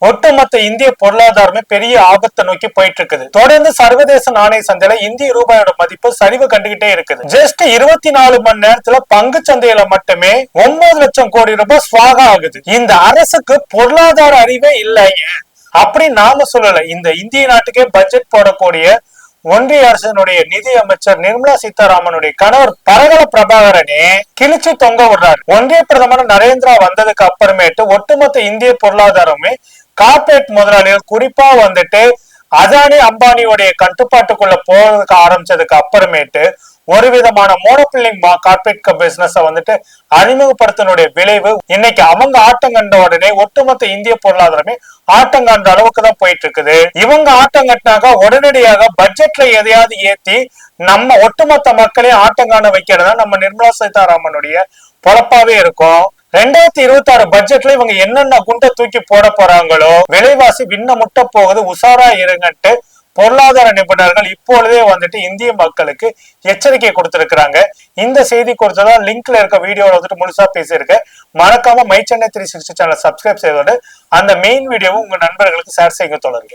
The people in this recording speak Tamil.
ஒட்டுமொத்த இந்திய பொருளாதாரமே பெரிய ஆபத்தை நோக்கி போயிட்டு இருக்குது. தொடர்ந்து சர்வதேச நாணய சந்தையில இந்திய ரூபாயோட மதிப்பு சரிவு கண்டுகிட்டே இருக்குது. ஜஸ்ட் 24 மணி நேரத்துல பங்கு சந்தையில மட்டுமே 9 லட்சம் கோடி ரூபாய் ஸ்வாகா ஆகுது. இந்த அரசுக்கு பொருளாதார அறிவே இல்லைங்க அப்படி நாம சொல்லல. இந்த இந்திய நாட்டுக்கே பட்ஜெட் போடக்கூடிய ஒன்றிய அரசினுடைய நிதி அமைச்சர் நிர்மலா சீதாராமனுடைய கணவர் பரகல பிரபாகரனே கிழிச்சு தொங்க விடுறாரு. ஒன்றிய பிரதமர் நரேந்திரா வந்ததுக்கு அப்புறமேட்டு ஒட்டுமொத்த இந்திய பொருளாதாரமே கார்பரேட் முதலாளிகள் குறிப்பா வந்துட்டு அதானி அம்பானியோடைய கட்டுப்பாட்டுக்குள்ள போறதுக்கு ஆரம்பிச்சதுக்கு அப்புறமேட்டு ஒரு விதமான மோனோபில்லிங் கார்பரேட் பிசினஸ் வந்துட்டு அறிமுகப்படுத்தினுடைய விளைவு இன்னைக்கு அவங்க ஆட்டம் கண்ட உடனே ஒட்டுமொத்த இந்திய பொருளாதாரமே ஆட்டம் கண்ட அளவுக்கு தான் போயிட்டு இருக்குது. இவங்க ஆட்டம் கட்டினாக்க உடனடியாக பட்ஜெட்ல எதையாவது ஏத்தி நம்ம ஒட்டுமொத்த மக்களையும் ஆட்டம் காண வைக்கிறதா நம்ம நிர்மலா சீதாராமனுடைய பொழப்பாவே இருக்கும். 2026 பட்ஜெட்ல இவங்க என்னென்ன குண்டை தூக்கி போட போறாங்களோ விலைவாசி விண்ண முட்ட போகுது, உஷாரா இருங்கட்டு பொருளாதார நிபுணர்கள் இப்பொழுதே வந்துட்டு இந்திய மக்களுக்கு எச்சரிக்கை கொடுத்திருக்கிறாங்க. இந்த செய்தி கொடுத்ததான் லிங்க்ல இருக்க வீடியோல வந்துட்டு முழுசா பேசியிருக்கேன். மறக்காம மை சென்னை 360 சேனல் சப்ஸ்கிரைப் செய்தோடு அந்த மெயின் வீடியோவும் உங்க நண்பர்களுக்கு ஷேர் செய்ய தொடருங்க.